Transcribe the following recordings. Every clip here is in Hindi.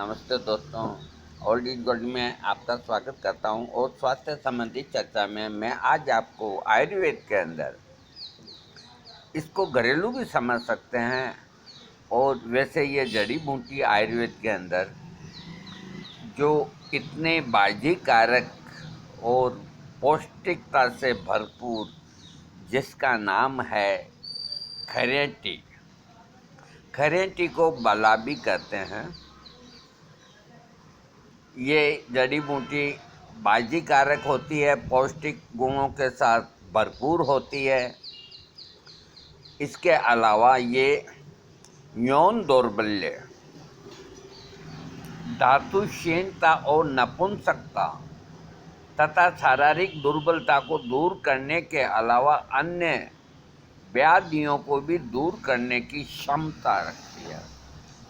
नमस्ते दोस्तों, ओल्ड इज गोल्ड में आपका स्वागत करता हूं। और स्वास्थ्य संबंधी चर्चा में मैं आज आपको आयुर्वेद के अंदर इसको घरेलू भी समझ सकते हैं। और वैसे ये जड़ी बूटी आयुर्वेद के अंदर जो इतने बाजी कारक और पौष्टिकता से भरपूर, जिसका नाम है खरेटी। खरेटी को बला भी कहते हैं। ये जड़ी बूटी बाजी कारक होती है, पौष्टिक गुणों के साथ भरपूर होती है। इसके अलावा ये यौन दौर्बल्य, धातुहीनता और नपुंसकता तथा शारीरिक दुर्बलता को दूर करने के अलावा अन्य व्याधियों को भी दूर करने की क्षमता रखती है।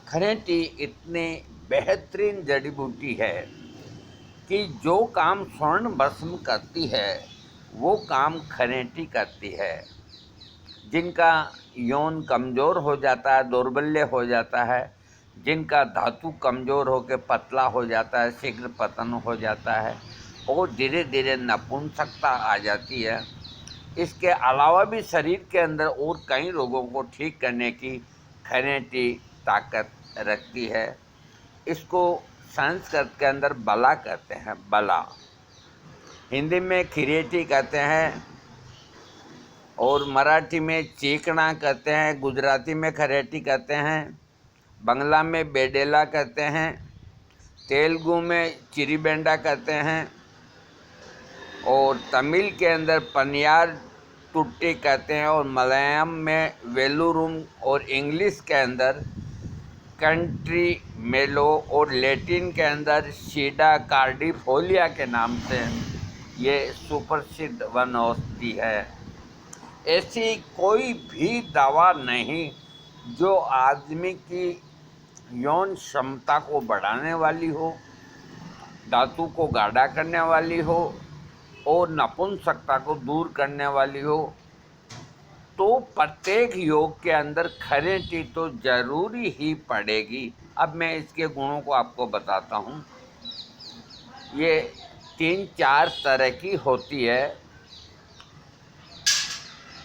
खरेटी इतनी बेहतरीन जड़ी बूटी है कि जो काम स्वर्ण भस्म करती है वो काम खरेटी करती है। जिनका यौन कमज़ोर हो जाता है, दौर्बल्य हो जाता है, जिनका धातु कमज़ोर होकर पतला हो जाता है, शीघ्र पतन हो जाता है और धीरे धीरे नपुंसकता आ जाती है। इसके अलावा भी शरीर के अंदर और कई रोगों को ठीक करने की खरेटी ताकत रखती है। इसको संस्कृत के अंदर बला कहते हैं, बला। हिंदी में खिरेटी कहते हैं और मराठी में चीकना कहते हैं, गुजराती में खरेटी कहते हैं, बंगला में बेडेला कहते हैं, तेलुगु में चिरीबेंडा कहते हैं और तमिल के अंदर पनियार टुट्टी कहते हैं और मलयालम में वेलुरुम और इंग्लिश के अंदर कंट्री मेलो और लैटिन के अंदर सीडा कार्डिफोलिया के नाम से ये सुप्रसिद्ध वनौषधि है। ऐसी कोई भी दवा नहीं जो आदमी की यौन क्षमता को बढ़ाने वाली हो, धातु को गाढ़ा करने वाली हो और नपुंसकता को दूर करने वाली हो। तो प्रत्येक योग के अंदर खरेटी तो जरूरी ही पड़ेगी। अब मैं इसके गुणों को आपको बताता हूँ। ये 3-4 तरह की होती है।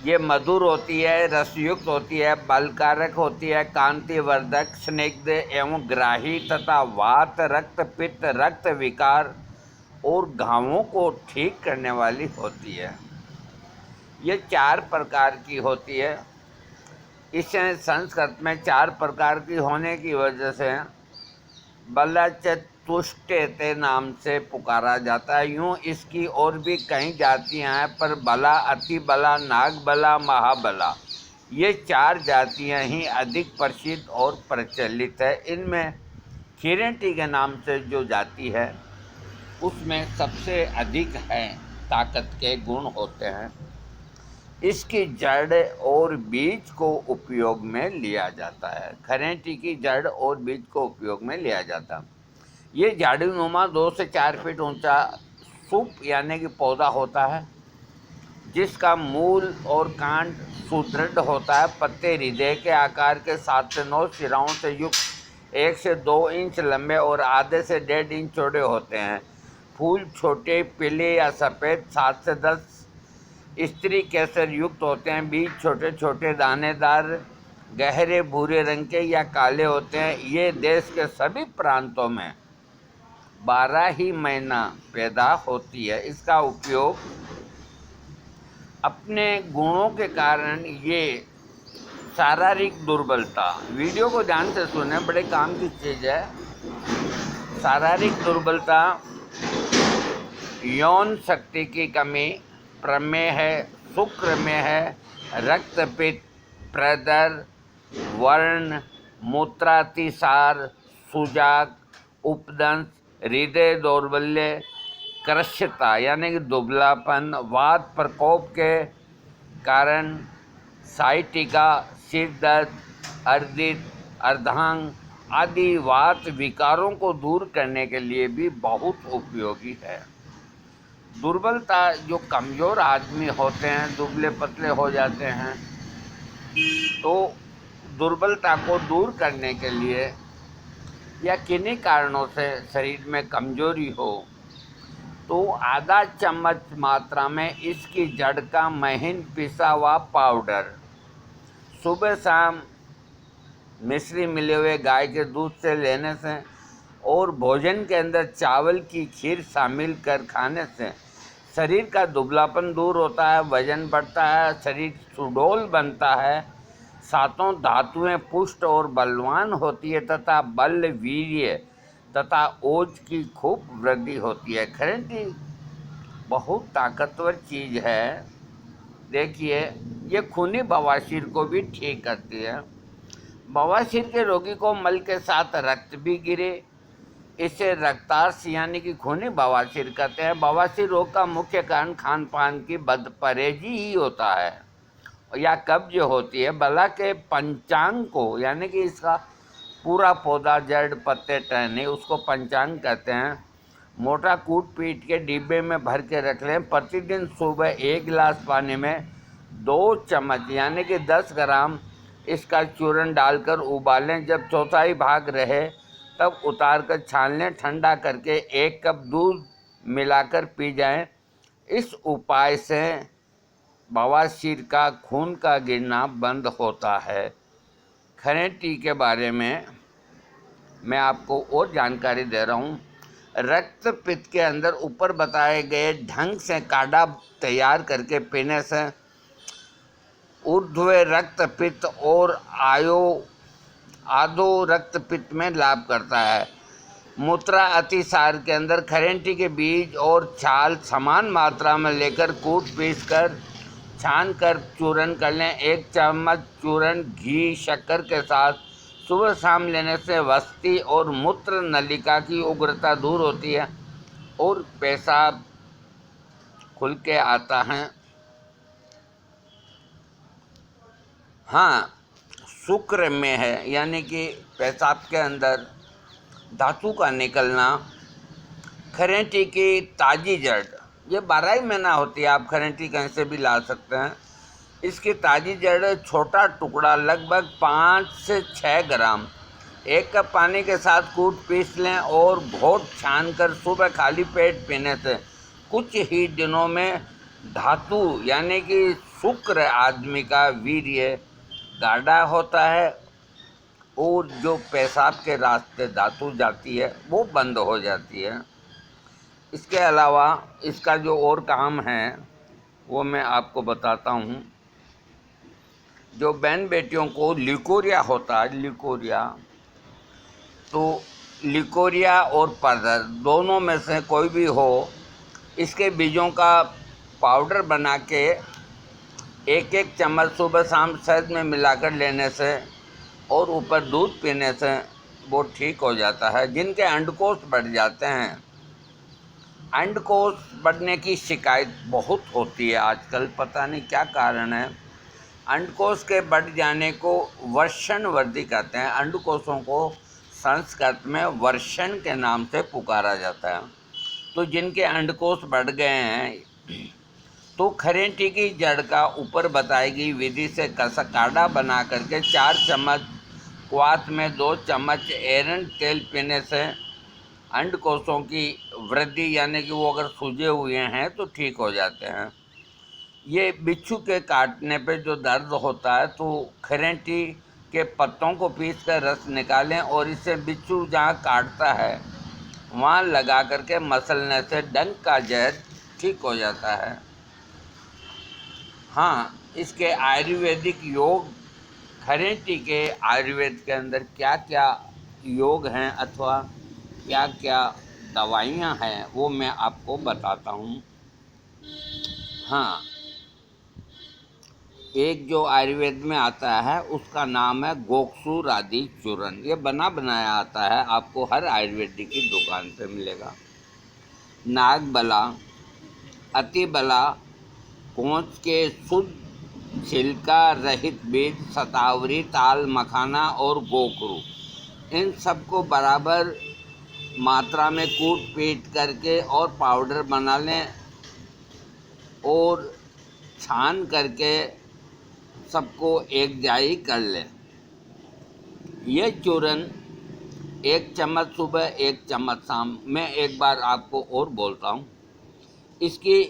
ये मधुर होती है, रसयुक्त होती है, बलकारक होती है, कांतिवर्धक, स्निग्ध एवं ग्राही तथा वात, रक्त, पित्त, रक्त विकार और घावों को ठीक करने वाली होती है। ये 4 प्रकार की होती है। इसे संस्कृत में 4 प्रकार की होने की वजह से बलाचतुष्टयते नाम से पुकारा जाता है। यूँ इसकी और भी कई जातियां हैं, पर बला, अति बला, नाग बला, महाबला, ये 4 जातियां ही अधिक प्रसिद्ध और प्रचलित है। इनमें खिरेटी के नाम से जो जाति है उसमें सबसे अधिक है ताकत के गुण होते हैं। इसकी जड़ और बीज को उपयोग में लिया जाता है। खरेटी की जड़ और बीज को उपयोग में लिया जाता है। ये झाड़ीनुमा 2 से 4 फीट ऊंचा सूप यानी कि पौधा होता है, जिसका मूल और कांड सुदृढ़ होता है। पत्ते हृदय के आकार के 7 से 9 सिराओं से युक्त 1 से 2 इंच लंबे और आधे से 1.5 इंच चौड़े होते हैं। फूल छोटे, पीले या सफ़ेद, 7 से 10 स्त्री केसर युक्त होते हैं। बीज छोटे छोटे, दानेदार, गहरे भूरे रंग के या काले होते हैं। ये देश के सभी प्रांतों में 12 ही महीना पैदा होती है। इसका उपयोग अपने गुणों के कारण ये शारीरिक दुर्बलता, वीडियो को ध्यान से सुने, बड़े काम की चीज़ है। शारीरिक दुर्बलता, यौन शक्ति की कमी, प्रमेह है, शुक्र में है, रक्तपित्त, प्रदर, वर्ण, मूत्रातिसार, सुजाक, उपदंश, हृदय दौर्बल्य, कृश्यता यानी कि दुबलापन, वात प्रकोप के कारण साइटिका, सिर दर्द, अर्दित, अर्धांग आदि वात विकारों को दूर करने के लिए भी बहुत उपयोगी है। दुर्बलता, जो कमज़ोर आदमी होते हैं, दुबले पतले हो जाते हैं, तो दुर्बलता को दूर करने के लिए या किन्हीं कारणों से शरीर में कमजोरी हो तो आधा चम्मच मात्रा में इसकी जड़ का महीन पिसा हुआ पाउडर सुबह शाम मिश्री मिले हुए गाय के दूध से लेने से और भोजन के अंदर चावल की खीर शामिल कर खाने से शरीर का दुबलापन दूर होता है, वजन बढ़ता है, शरीर सुडौल बनता है, सातों धातुएं पुष्ट और बलवान होती है तथा बल वीर्य तथा ओज की खूब वृद्धि होती है। खरेंटी बहुत ताकतवर चीज़ है। देखिए, ये खूनी बवासीर को भी ठीक करती है। बवासीर के रोगी को मल के साथ रक्त भी गिरे, इसे रक्तार्स यानी कि खूनी बवासीर कहते हैं। बवासीर रोग का मुख्य कारण खान पान की बदपरहेजी ही होता है या कब्ज होती है। बला के पंचांग को यानी कि इसका पूरा पौधा, जड़, पत्ते, टहनी, उसको पंचांग कहते हैं। मोटा कूट पीट के डिब्बे में भर के रख लें। प्रतिदिन सुबह 1 गिलास पानी में 2 चम्मच यानी कि 10 ग्राम इसका चूर्ण डालकर उबालें। जब चौथाई भाग रहे तब उतार कर छान लें। ठंडा करके 1 कप दूध मिलाकर पी जाएं। इस उपाय से बवासीर का खून का गिरना बंद होता है। खरेंटी के बारे में मैं आपको और जानकारी दे रहा हूँ। रक्त पित्त के अंदर ऊपर बताए गए ढंग से काढ़ा तैयार करके पीने से ऊर्ध्व रक्त पित्त और आधो रक्त पित्त में लाभ करता है। मूत्रा अतिसार के अंदर खरेंटी के बीज और छाल समान मात्रा में लेकर कूट पीस कर छान कर चूर्ण कर लें। 1 चम्मच चूर्ण घी शक्कर के साथ सुबह शाम लेने से वस्ती और मूत्र नलिका की उग्रता दूर होती है और पेशाब खुल के आता है। हाँ, शुक्र में है यानी कि पेशाब के अंदर धातु का निकलना। खरेंटी की ताज़ी जड़, ये 12 ही महीना होती है, आप खरेंटी कहीं से भी ला सकते हैं। इसकी ताज़ी जड़ छोटा टुकड़ा लगभग 5 से 6 ग्राम 1 कप पानी के साथ कूट पीस लें और घोट छान कर सुबह खाली पेट पीने से कुछ ही दिनों में धातु यानी कि शुक्र आदमी का वीर्य गाढ़ा होता है और जो पेशाब के रास्ते धातु जाती है वो बंद हो जाती है। इसके अलावा इसका जो और काम है वो मैं आपको बताता हूँ। जो बहन बेटियों को लिकोरिया होता है, तो लिकोरिया और परदर दोनों में से कोई भी हो, इसके बीजों का पाउडर बना के 1-1 चम्मच सुबह शाम शहद में मिलाकर लेने से और ऊपर दूध पीने से वो ठीक हो जाता है। जिनके अंडकोश बढ़ जाते हैं, अंडकोश बढ़ने की शिकायत बहुत होती है आजकल, पता नहीं क्या कारण है। अंडकोश के बढ़ जाने को वर्षण वृद्धि कहते हैं। अंडकोशों को संस्कृत में वर्षण के नाम से पुकारा जाता है। तो जिनके अंडकोश बढ़ गए हैं तो खरेंटी की जड़ का ऊपर बताई गई विधि से काढ़ा बना करके 4 चम्मच क्वाथ में 2 चम्मच एरंड तेल पीने से अंडकोशों की वृद्धि यानी कि वो अगर सूजे हुए हैं तो ठीक हो जाते हैं। ये बिच्छू के काटने पे जो दर्द होता है तो खरेंटी के पत्तों को पीस कर रस निकालें और इससे बिच्छू जहाँ काटता है वहाँ लगा करके मसलने से डंक का जहर ठीक हो जाता है। हाँ, इसके आयुर्वेदिक योग, खरेंटी के आयुर्वेद के अंदर क्या क्या योग हैं अथवा क्या क्या दवाइयाँ हैं वो मैं आपको बताता हूँ। हाँ, एक जो आयुर्वेद में आता है उसका नाम है गोक्षूर आदि चूर्ण। ये बना बनाया आता है, आपको हर आयुर्वेदिक की दुकान पे मिलेगा। नागबला, अतिबला, कोंच के शुद्ध छिलका रहित बीज, शतावरी, ताल मखाना और गोखरू, इन सबको बराबर मात्रा में कूट पीट करके और पाउडर बना लें और छान करके सबको एक जाई कर लें। यह चूर्ण 1 चम्मच सुबह, 1 चम्मच शाम। मैं एक बार आपको और बोलता हूँ, इसकी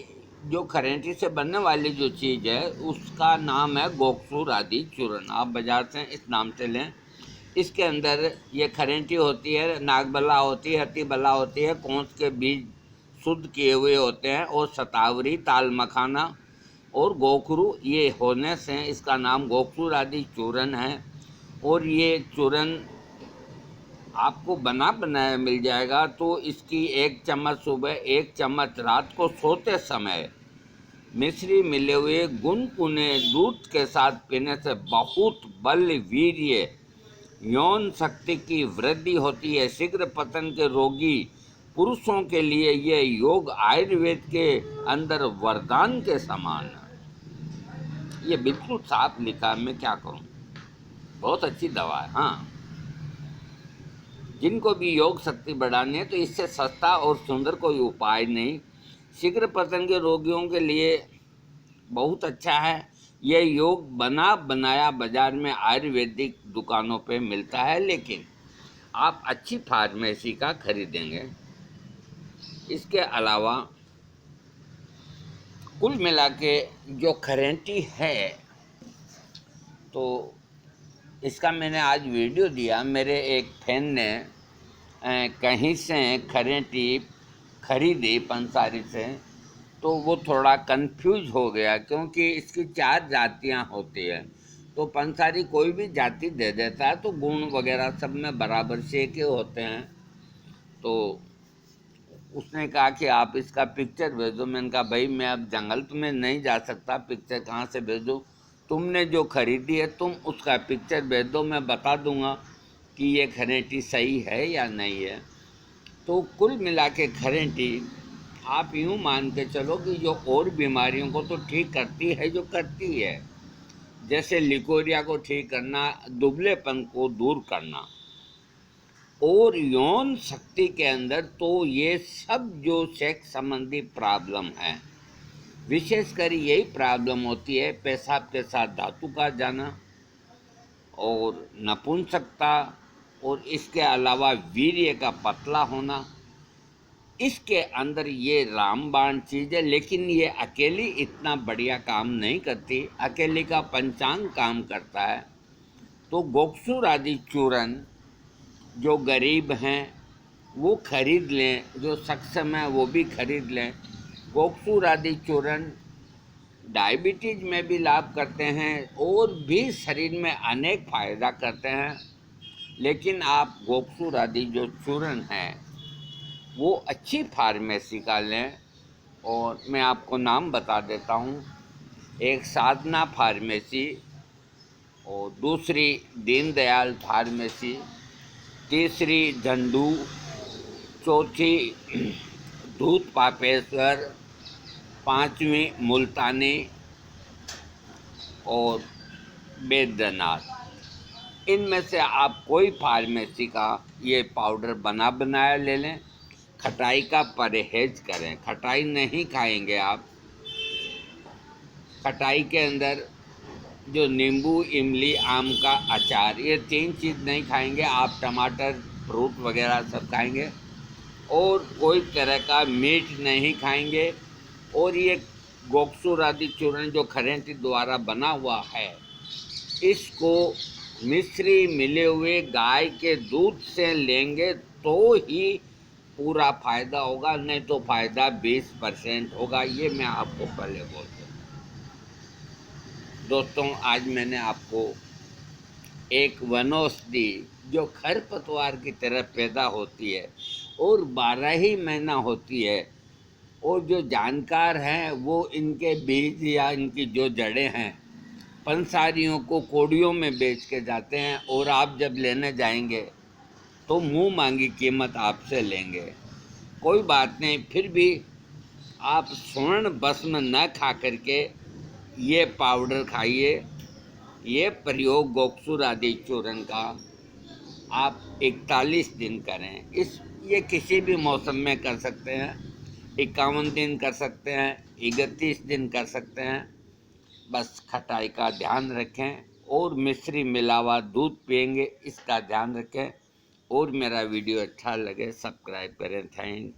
जो खरेंटी से बनने वाली जो चीज़ है उसका नाम है गोकसूर आदि चूर्ण। आप बाज़ार से इस नाम से लें। इसके अंदर ये खरेंटी होती है, नागबला होती है, हत्तीबला होती है, कौंस के बीज शुद्ध किए हुए होते हैं, और शतावरी, ताल मखाना और गोखरू, ये होने से इसका नाम गोकसूर आदि चूर्ण है। और ये चूर्ण आपको बना बनाया मिल जाएगा। तो इसकी 1 चम्मच सुबह, 1 चम्मच रात को सोते समय मिश्री मिले हुए गुनगुने दूध के साथ पीने से बहुत बल, वीर्य, यौन शक्ति की वृद्धि होती है। शीघ्र पतन के रोगी पुरुषों के लिए ये योग आयुर्वेद के अंदर वरदान के समान है। ये बिल्कुल साफ लिखा है, मैं क्या करूं। बहुत अच्छी दवा है। हाँ, जिनको भी योग शक्ति बढ़ानी है तो इससे सस्ता और सुंदर कोई उपाय नहीं। शीघ्र पतन के रोगियों के लिए बहुत अच्छा है। यह योग बना बनाया बाजार में आयुर्वेदिक दुकानों पे मिलता है, लेकिन आप अच्छी फार्मेसी का खरीदेंगे। इसके अलावा कुल मिला के जो खरेंटी है, तो इसका मैंने आज वीडियो दिया। मेरे एक फैन ने कहीं से खरेंटी खरीदी पंसारी से, तो वो थोड़ा कंफ्यूज हो गया, क्योंकि इसकी 4 जातियां होती है। तो पंसारी कोई भी जाति दे देता है, तो गुण वगैरह सब में बराबर से के होते हैं। तो उसने कहा कि आप इसका पिक्चर भेज दो। मैंने कहा भाई मैं अब जंगल में नहीं जा सकता, पिक्चर कहाँ से भेजूँ। तुमने जो खरीदी है तुम उसका पिक्चर भेज दो, मैं बता दूंगा कि ये खरेंटी सही है या नहीं है। तो कुल मिला के खरेंटी आप यूँ मान के चलो कि जो और बीमारियों को तो ठीक करती है, जो करती है, जैसे लिकोरिया को ठीक करना, दुबलेपन को दूर करना, और यौन शक्ति के अंदर तो ये सब जो सेक्स संबंधी प्रॉब्लम है, विशेषकर यही प्रॉब्लम होती है पेशाब के साथ धातु का जाना और नपुंसकता, और इसके अलावा वीर्य का पतला होना। इसके अंदर ये रामबाण चीज़ है, लेकिन ये अकेली इतना बढ़िया काम नहीं करती, अकेली का पंचांग काम करता है। तो गोकसूर आदि चूर्ण जो गरीब हैं वो खरीद लें, जो सक्षम है वो भी खरीद लें। गोकसूर आदि चूर्ण डायबिटीज में भी लाभ करते हैं और भी शरीर में अनेक फायदा करते हैं। लेकिन आप गोकसूर आदि जो चूर्ण हैं वो अच्छी फार्मेसी का लें, और मैं आपको नाम बता देता हूँ। एक साधना फार्मेसी, और दूसरी दीनदयाल फार्मेसी, तीसरी झंडू, चौथी दूध पापेश्वर, 5वीं मुल्तानी और बैद्यनाथ। इनमें से आप कोई फार्मेसी का ये पाउडर बना बनाया ले लें। खटाई का परहेज करें, खटाई नहीं खाएंगे आप। खटाई के अंदर जो नींबू, इमली, आम का अचार, ये 3 चीज़ नहीं खाएंगे आप। टमाटर, फ्रूट वगैरह सब खाएंगे, और कोई तरह का मीट नहीं खाएंगे। और ये गोकसूर आदि चूर्ण जो खरेंटी द्वारा बना हुआ है, इसको मिश्री मिले हुए गाय के दूध से लेंगे तो ही पूरा फायदा होगा, नहीं तो फायदा 20% होगा। ये मैं आपको पहले बोल दूं। दोस्तों, आज मैंने आपको एक वनौषधि जो खरपतवार की तरह पैदा होती है और 12 ही महीना होती है, और जो जानकार हैं वो इनके बीज या इनकी जो जड़ें हैं पंसारियों को कोड़ियों में बेच के जाते हैं, और आप जब लेने जाएंगे तो मुंह मांगी कीमत आपसे लेंगे। कोई बात नहीं, फिर भी आप स्वर्ण भस्म न खा करके ये पाउडर खाइए। ये प्रयोग गोकसूर आदि चूर्ण का आप 41 दिन करें। ये किसी भी मौसम में कर सकते हैं, 51 दिन कर सकते हैं, 31 दिन कर सकते हैं। बस खटाई का ध्यान रखें, और मिश्री मिलावा दूध पिएंगे इसका ध्यान रखें। और मेरा वीडियो अच्छा लगे सब्सक्राइब करें। थैंक